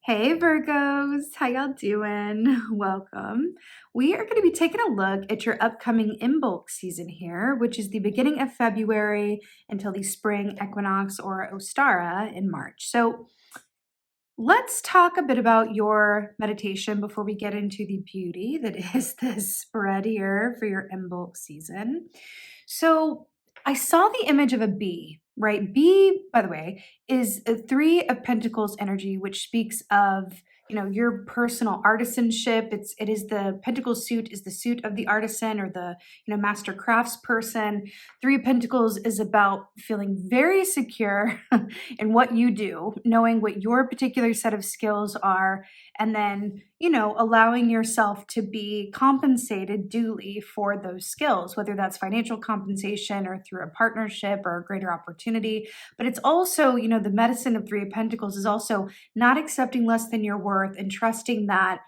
Hey Virgos, how y'all doing? Welcome. We are going to be taking a look at your upcoming Imbolc season here, which is the beginning of February until the spring equinox or Ostara in March. So let's talk a bit about your meditation before we get into the beauty that is this spread here for your Imbolc season. So I saw the image of a bee, right? Bee, by the way, is a three of pentacles energy, which speaks of your personal artisanship. It is the pentacle suit is the suit of the artisan or the master crafts person. Three of pentacles is about feeling very secure in what you do, knowing what your particular set of skills are, and then allowing yourself to be compensated duly for those skills, whether that's financial compensation or through a partnership or a greater opportunity. But it's also, the medicine of Three of Pentacles is also not accepting less than your worth and trusting that,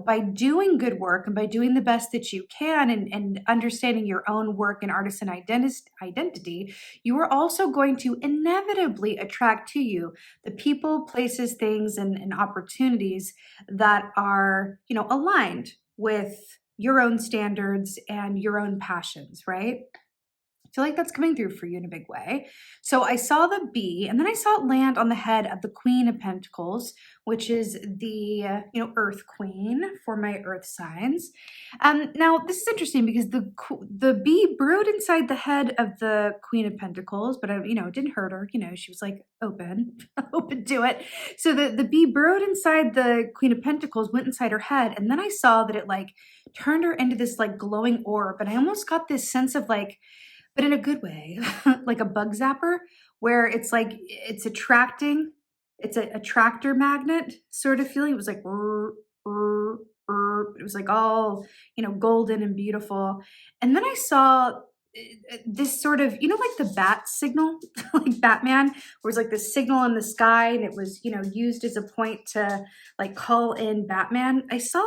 by doing good work and by doing the best that you can and understanding your own work and artisan identity, you are also going to inevitably attract to you the people, places, things, and opportunities that are, aligned with your own standards and your own passions, right? I feel like that's coming through for you in a big way. So I saw the bee, and then I saw it land on the head of the Queen of Pentacles, which is the Earth Queen for my Earth signs. Now this is interesting because the bee burrowed inside the head of the Queen of Pentacles, but it didn't hurt her. She was like open, open to it. So the bee burrowed inside the Queen of Pentacles, went inside her head, and then I saw that it like turned her into this like glowing orb, and I almost got this sense of like, but in a good way, like a bug zapper, where it's like it's attracting, it's a attractor magnet sort of feeling. It was like, it was like all, golden and beautiful. And then I saw this sort of, like the bat signal, like Batman, where it's like the signal in the sky and it was, used as a point to like call in Batman. I saw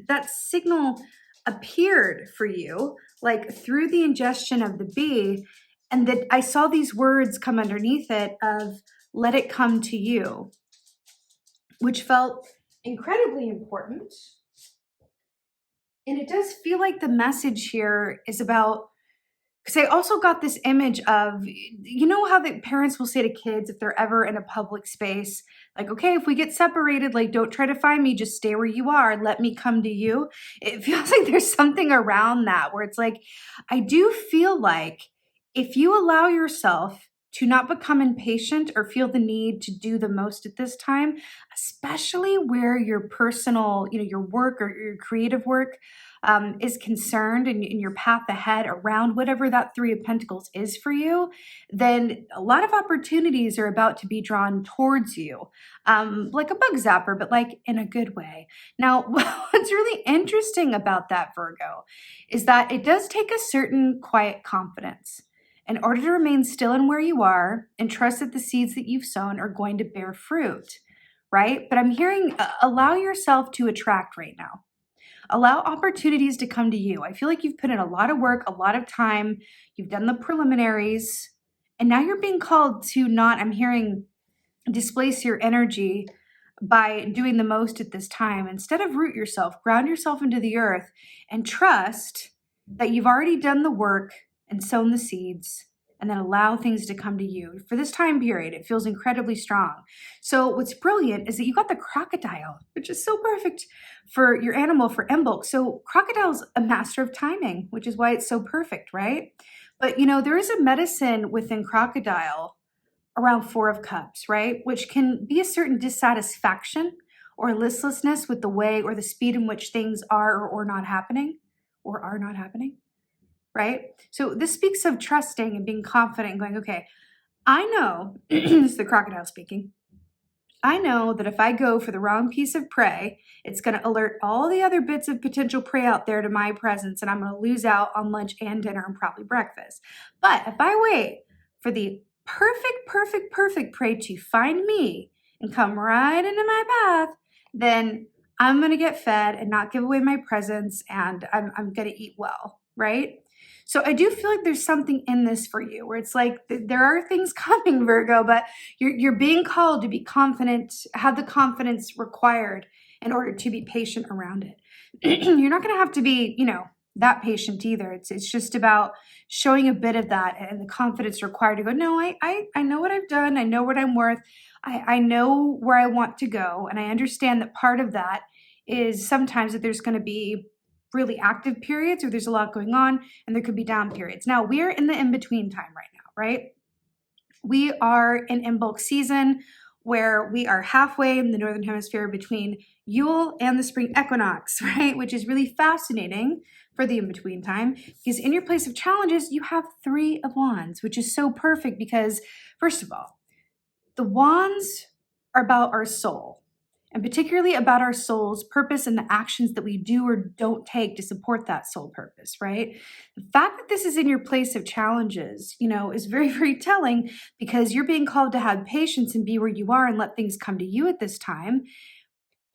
that signal appeared for you like through the ingestion of the bee, and that I saw these words come underneath it of let it come to you, which felt incredibly important. And it does feel like the message here is about, because I also got this image of, how the parents will say to kids if they're ever in a public space, like, okay, if we get separated, like, don't try to find me, just stay where you are, let me come to you. It feels like there's something around that where it's like, I do feel like if you allow yourself to not become impatient or feel the need to do the most at this time, especially where your personal, your work or your creative work is concerned and in your path ahead around whatever that Three of Pentacles is for you, then a lot of opportunities are about to be drawn towards you, like a bug zapper, but like in a good way. Now, what's really interesting about that, Virgo, is that it does take a certain quiet confidence in order to remain still in where you are and trust that the seeds that you've sown are going to bear fruit, right? But I'm hearing allow yourself to attract right now. Allow opportunities to come to you. I feel like you've put in a lot of work, a lot of time. You've done the preliminaries, and now you're being called to not, I'm hearing, displace your energy by doing the most at this time. Instead of root yourself, ground yourself into the earth and trust that you've already done the work and sown the seeds, and then allow things to come to you. For this time period, it feels incredibly strong. So what's brilliant is that you got the crocodile, which is so perfect for your animal, for Imbolc. So crocodile's a master of timing, which is why it's so perfect, right? But there is a medicine within crocodile around Four of Cups, right? Which can be a certain dissatisfaction or listlessness with the way or the speed in which things are or not happening, or are not happening, right? So this speaks of trusting and being confident and going, okay, I know, this is the crocodile speaking, I know that if I go for the wrong piece of prey, it's going to alert all the other bits of potential prey out there to my presence, and I'm going to lose out on lunch and dinner and probably breakfast. But if I wait for the perfect prey to find me and come right into my path, then I'm going to get fed and not give away my presence, and I'm going to eat well, right? So I do feel like there's something in this for you where it's like there are things coming, Virgo, but you're being called to be confident, have the confidence required in order to be patient around it. You're not going to have to be, that patient either. It's just about showing a bit of that and the confidence required to go, no, I know what I've done. I know what I'm worth. I know where I want to go. And I understand that part of that is sometimes that there's going to be really active periods or there's a lot going on and there could be down periods. Now we're in the in-between time right now, right? We are in Imbolc season where we are halfway in the Northern Hemisphere between Yule and the spring equinox, right? Which is really fascinating for the in-between time because in your place of challenges, you have 3 of Wands, which is so perfect because first of all, the Wands are about our soul and particularly about our soul's purpose and the actions that we do or don't take to support that soul purpose, right? The fact that this is in your place of challenges, is very, very telling because you're being called to have patience and be where you are and let things come to you at this time.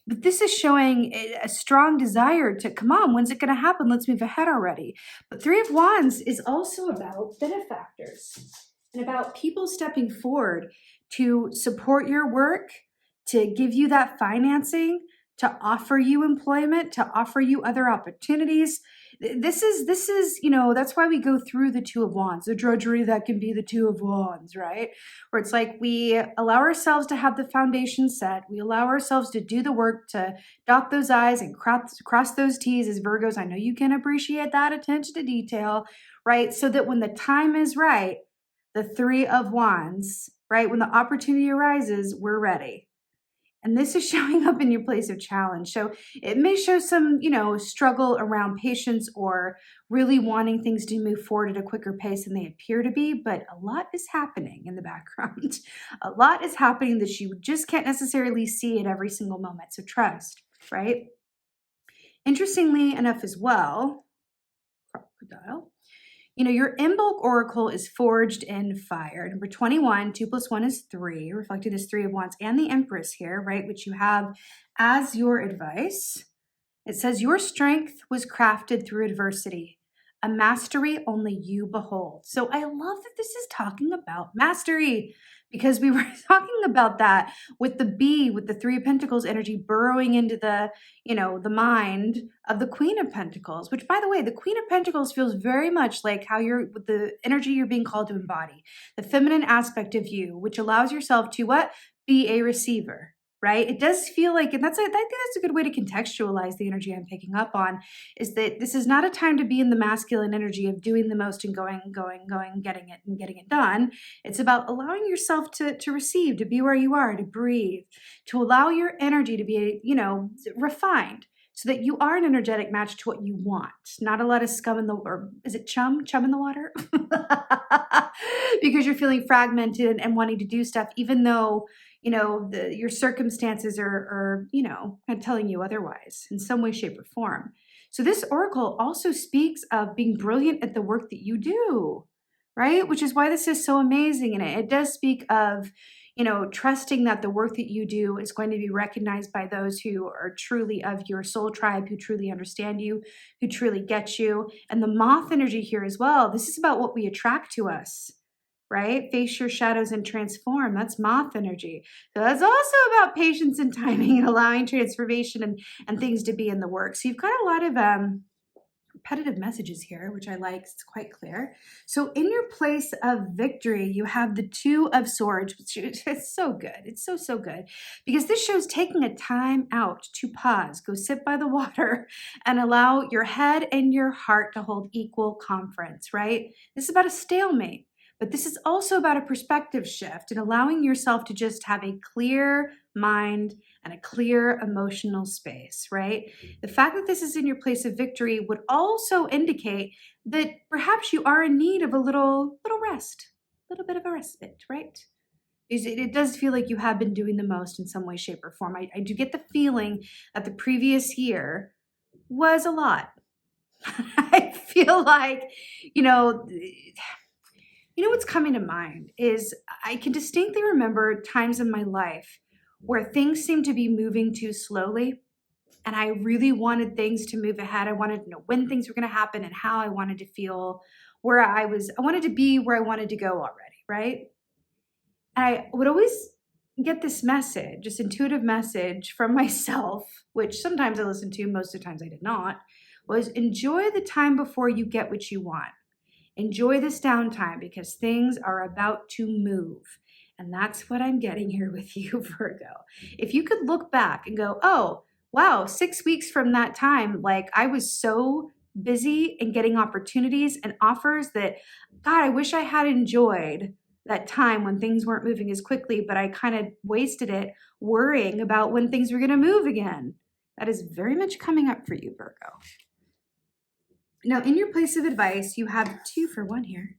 But this is showing a strong desire to, come on, when's it going to happen? Let's move ahead already. But 3 of Wands is also about benefactors and about people stepping forward to support your work, to give you that financing, to offer you employment, to offer you other opportunities. This is, that's why we go through the 2 of Wands, the drudgery that can be the 2 of Wands, right? Where it's like we allow ourselves to have the foundation set. We allow ourselves to do the work, to dot those I's and cross those T's as Virgos. I know you can appreciate that attention to detail, right? So that when the time is right, the 3 of Wands, right? When the opportunity arises, we're ready. And this is showing up in your place of challenge. So it may show some, struggle around patience or really wanting things to move forward at a quicker pace than they appear to be. But a lot is happening in the background. A lot is happening that you just can't necessarily see at every single moment. So trust, right? Interestingly enough as well, crocodile. Your Imbolc oracle is forged in fire. Number 21, 2 plus 1 is 3, reflecting this 3 of Wands and the Empress here, right? Which you have as your advice. It says, your strength was crafted through adversity, a mastery only you behold. So I love that this is talking about mastery because we were talking about that with the bee, with the 3 of Pentacles energy burrowing into the, the mind of the Queen of Pentacles, which by the way, the Queen of Pentacles feels very much like how you're with the energy you're being called to embody, the feminine aspect of you, which allows yourself to what? Be a receiver. Right? It does feel like, and I think that's a good way to contextualize the energy I'm picking up on, is that this is not a time to be in the masculine energy of doing the most and going, getting it done. It's about allowing yourself to receive, to be where you are, to breathe, to allow your energy to be, refined so that you are an energetic match to what you want, not a lot of scum in the, or is it chum in the water? Because you're feeling fragmented and wanting to do stuff, even though your circumstances are kind of telling you otherwise in some way, shape, or form. So this oracle also speaks of being brilliant at the work that you do, right? Which is why this is so amazing. And it does speak of, trusting that the work that you do is going to be recognized by those who are truly of your soul tribe, who truly understand you, who truly get you. And the moth energy here as well. This is about what we attract to us. Right? Face your shadows and transform. That's moth energy. So that's also about patience and timing and allowing transformation and things to be in the work. So you've got a lot of repetitive messages here, which I like. It's quite clear. So in your place of victory, you have the 2 of Swords, which is so good. It's so, so good because this shows taking a time out to pause, go sit by the water and allow your head and your heart to hold equal conference, right? This is about a stalemate. But this is also about a perspective shift and allowing yourself to just have a clear mind and a clear emotional space, right? The fact that this is in your place of victory would also indicate that perhaps you are in need of a little rest, a little bit of a respite, right? It does feel like you have been doing the most in some way, shape, or form. I do get the feeling that the previous year was a lot. I feel like, what's coming to mind is I can distinctly remember times in my life where things seem to be moving too slowly And I really wanted things to move ahead. I wanted to know when things were going to happen and how I wanted to feel, I wanted to be where I wanted to go already, right? And I would always get this message, this intuitive message from myself, which sometimes I listened to, most of the times I did not, was enjoy the time before you get what you want. Enjoy this downtime because things are about to move. And that's what I'm getting here with you, Virgo. If you could look back and go, oh, wow, 6 weeks from that time, like I was so busy and getting opportunities and offers that, God, I wish I had enjoyed that time when things weren't moving as quickly, but I kind of wasted it worrying about when things were going to move again. That is very much coming up for you, Virgo. Now, in your place of advice, you have 2 for 1 here.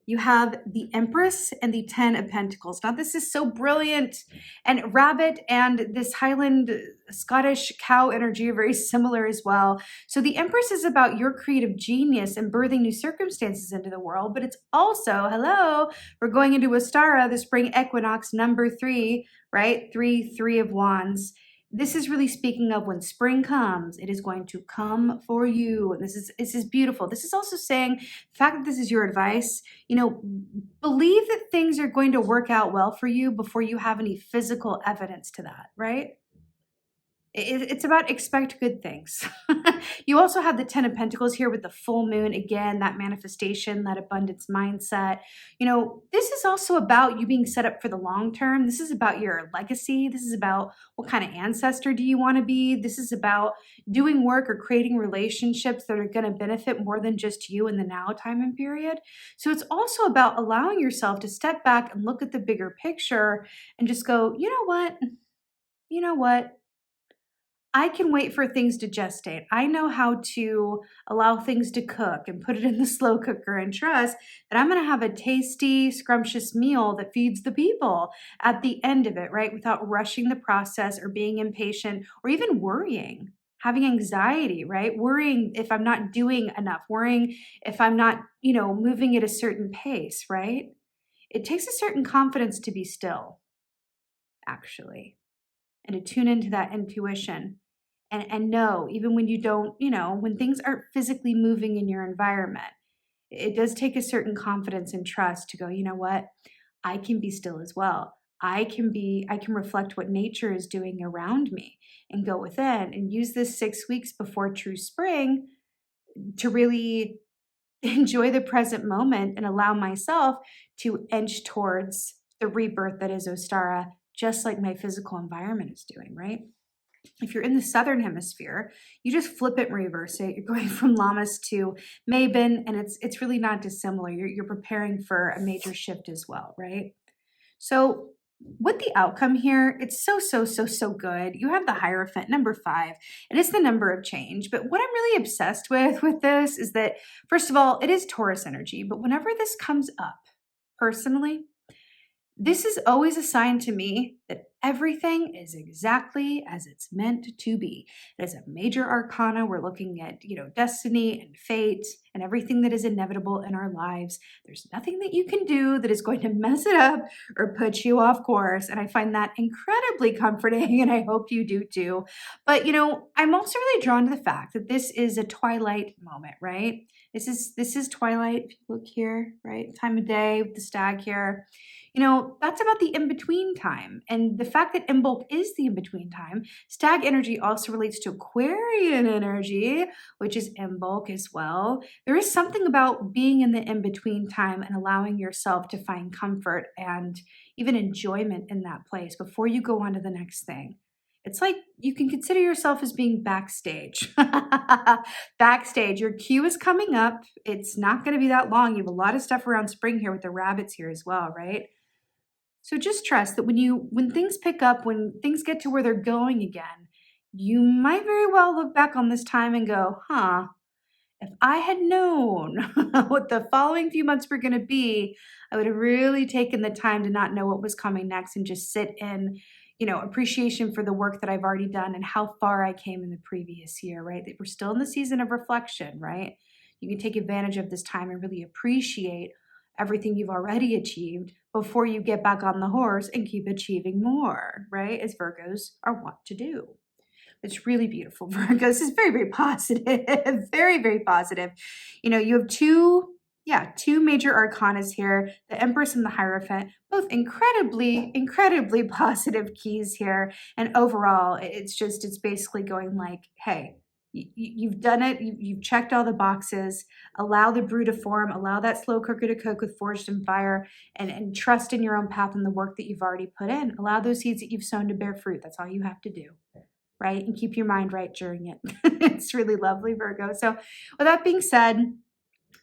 You have the Empress and the 10 of Pentacles. Now, this is so brilliant. And Rabbit and this Highland Scottish cow energy are very similar as well. So the Empress is about your creative genius and birthing new circumstances into the world, but it's also, hello, we're going into Ostara, the spring equinox, number 3, right? 3 of Wands. This is really speaking of when spring comes, it is going to come for you. This is beautiful. This is also saying the fact that this is your advice, believe that things are going to work out well for you before you have any physical evidence to that, right? It's about expect good things. You also have the 10 of Pentacles here with the full moon. Again, that manifestation, that abundance mindset. This is also about you being set up for the long term. This is about your legacy. This is about what kind of ancestor do you want to be. This is about doing work or creating relationships that are going to benefit more than just you in the now time and period. So it's also about allowing yourself to step back and look at the bigger picture and just go, you know what? I can wait for things to gestate. I know how to allow things to cook and put it in the slow cooker and trust that I'm going to have a tasty, scrumptious meal that feeds the people at the end of it, right? Without rushing the process or being impatient or even worrying, having anxiety, right? Worrying if I'm not doing enough, worrying if I'm not, moving at a certain pace, right? It takes a certain confidence to be still, actually, and to tune into that intuition. And know, even when you don't, when things aren't physically moving in your environment, it does take a certain confidence and trust to go, you know what? I can be still as well. I can reflect what nature is doing around me and go within and use this 6 weeks before true spring to really enjoy the present moment and allow myself to inch towards the rebirth that is Ostara, just like my physical environment is doing, right? If you're in the southern hemisphere, you just flip it and reverse it. You're going from Lammas to Mabon, and it's really not dissimilar. You're preparing for a major shift as well, right? So with the outcome here, it's so good. You have the Hierophant, number 5, and it's the number of change. But what I'm really obsessed with this is that, first of all, it is Taurus energy. But whenever this comes up, personally, this is always a sign to me that everything is exactly as it's meant to be. It is a major arcana. We're looking at, destiny and fate and everything that is inevitable in our lives. There's nothing that you can do that is going to mess it up or put you off course. And I find that incredibly comforting, and I hope you do too. But, I'm also really drawn to the fact that this is a twilight moment, right? This is twilight. If you look here, right? Time of day with the stag here. That's about the in-between time. And the fact that Imbolc is the in-between time, stag energy also relates to Aquarian energy, which is Imbolc as well. There is something about being in the in-between time and allowing yourself to find comfort and even enjoyment in that place before you go on to the next thing. It's like you can consider yourself as being backstage. Backstage, your queue is coming up. It's not going to be that long. You have a lot of stuff around spring here with the rabbits here as well, right? So just trust that when things pick up, when things get to where they're going again, you might very well look back on this time and go, if I had known what the following few months were going to be, I would have really taken the time to not know what was coming next and just sit in, appreciation for the work that I've already done and how far I came in the previous year, right? That we're still in the season of reflection, right? You can take advantage of this time and really appreciate everything you've already achieved before you get back on the horse and keep achieving more, right? As Virgos are wont to do. It's really beautiful, Virgo. This is very, very positive. Very, very positive. You know, you have two major arcanas here, the Empress and the Hierophant, both incredibly positive keys here. And overall, it's basically going like, hey, you've done it. You've checked all the boxes. Allow the brew to form. Allow that slow cooker to cook with Forged in Fire, and trust in your own path and the work that you've already put in. Allow those seeds that you've sown to bear fruit. That's all you have to do, right? And keep your mind right during it. It's really lovely, Virgo. So with that being said,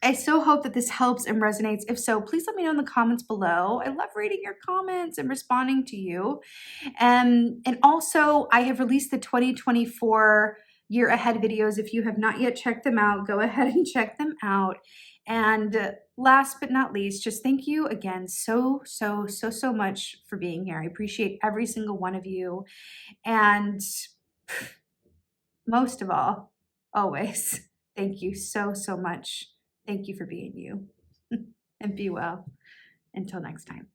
I so hope that this helps and resonates. If so, please let me know in the comments below. I love reading your comments and responding to you. And also, I have released the 2024 year ahead videos. If you have not yet checked them out, go ahead and check them out. And last but not least, just thank you again so much for being here. I appreciate every single one of you. And most of all, always, thank you so much. Thank you for being you. And be well. Until next time.